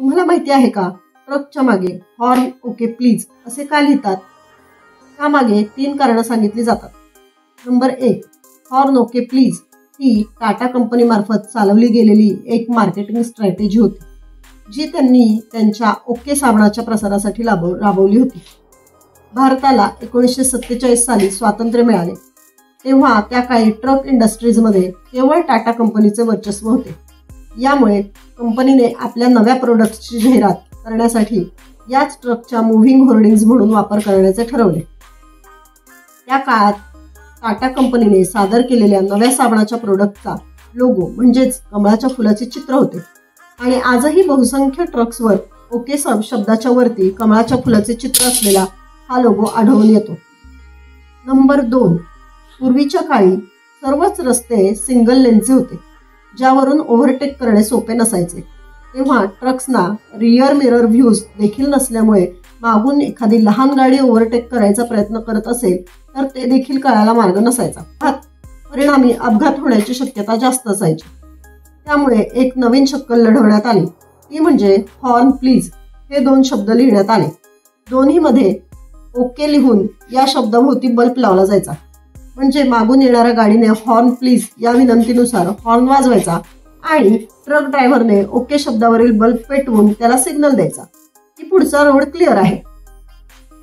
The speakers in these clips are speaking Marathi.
तुम्हाला माहिती आहे का, ट्रकच्या मागे हॉर्न ओके प्लीज असे का लिहितात? त्यामागे 3 कारणं सांगितली जातात. Number 1, horn okay please he Tata company मार्फत चालवली गेलेली एक मार्केटिंग स्ट्रॅटेजी होती, जी त्यांनी त्यांच्या ओके साबणाच्या प्रसारासाठी राबवली होती. भारताला 1947 साली स्वातंत्र्य मिळाले तेव्हा त्या काळी ट्रक इंडस्ट्रीजमध्ये केवळ टाटा कंपनीचे वर्चस्व होते. यामुळे कंपनीने आपल्या नव्या प्रोडक्ट्सची जाहिरात करण्यासाठी याच ट्रकच्या मुव्हिंग होर्डिंग्ज म्हणून वापर करण्याचे ठरवले. त्या काळात टाटा कंपनीने सादर केलेल्या नव्या साबणाच्या प्रोडक्टचा लोगो म्हणजेच कमळाच्या फुलाचे चित्र होते आणि आजही बहुसंख्य ट्रक्सवर ओके शब्दाच्या वरती कमळाच्या फुलाचे चित्र असलेला हा लोगो आढळून येतो. नंबर 2, पूर्वीच्या काळी सर्वच रस्ते सिंगल लेनचे होते, ज्यावरून ओव्हरटेक करणे सोपे नसायचे. तेव्हा ट्रक्सना रिअर मिरर व्ह्यूज देखील नसल्यामुळे मागून एखादी लहान गाडी ओव्हरटेक करायचा प्रयत्न करत असेल तर ते देखील कळायला मार्ग नसायचा. परिणामी अपघात होण्याची शक्यता जास्त असायची. त्यामुळे एक नवीन शक्कल लढवण्यात आली, ती म्हणजे हॉर्न प्लीज हे 2 शब्द लिहिण्यात आले. दोन्हीमध्ये ओके लिहून या शब्दाभोवती बल्ब लावला जायचा. म्हणजे मागून येणाऱ्या गाडीने हॉर्न प्लीज या विनंतीनुसार हॉर्न वाजवायचा आणि ट्रक ड्रायव्हरने ओके शब्दावरील बल्ब पेटवून त्याला सिग्नल द्यायचा की पुढचा रोड क्लिअर आहे.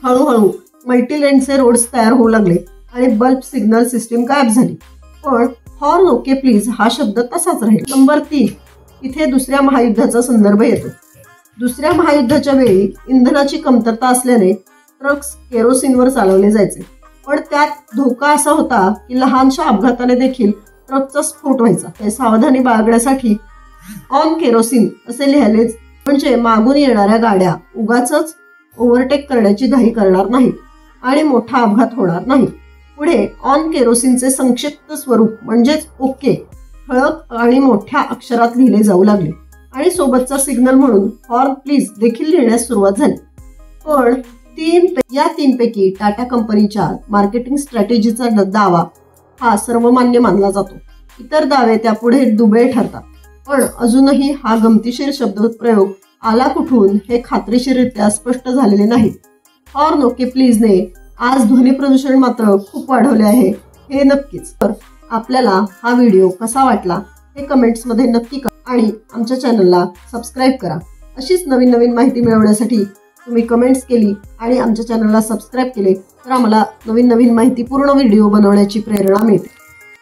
हळूहळू मल्टीलेनचे रोड्स तयार होऊ लागले आणि बल्ब सिग्नल सिस्टीम गायब झाली. पण हॉर्न ओके प्लीज हा शब्द तसाच राहील. नंबर 3, इथे दुसऱ्या महायुद्धाचा संदर्भ येतो. दुसऱ्या महायुद्धाच्या वेळी इंधनाची कमतरता असल्याने ट्रक्स केरोसिनवर चालवले जायचे. पण त्यात धोका असा होता की लहानशा अपघाताने देखील ट्रकचा स्फोट व्हायचा. हे सावधानी बाळगण्यासाठी ऑन केरोसिन असे लिहिले, म्हणजे मागून येणाऱ्या गाड्या उगाचच ओव्हरटेक करण्याची घाई करणार नाहीत आणि मोठा अपघात होणार नाही. पुढे ऑन केरोसिनचे संक्षिप्त स्वरूप म्हणजेच ओके ठळक आणि मोठ्या अक्षरात लिहिले जाऊ लागले आणि सोबतचा सिग्नल म्हणून हॉर्न प्लीज देखील लिहिण्यास सुरुवात झाली. पण या 3 पैकी टाटा कंपनीच्या मार्केटिंग स्ट्रॅटेजीचा दावा हा सर्वमान्य मानला जातो. इतर दावे त्यापुढे दुबळे ठरतात. पण अजूनही हा गमतीशीर शब्दप्रयोग आला कुठून हे खात्रीशीररित्या स्पष्ट झालेले नाही. हॉर्न ओके प्लीजने आज ध्वनी प्रदूषण मात्र खूप वाढवले आहे हे नक्कीच. तर आपल्याला हा व्हिडिओ कसा वाटला हे कमेंट्समध्ये नक्की करा आणि आमच्या चॅनलला सबस्क्राईब करा. अशीच नवीन नवीन माहिती मिळवण्यासाठी तुम्ही कमेंट्स केली आणि आमच्या चॅनलला सबस्क्राईब केले तर आम्हाला नवीन नवीन माहितीपूर्ण व्हिडिओ बनवण्याची प्रेरणा मिळते.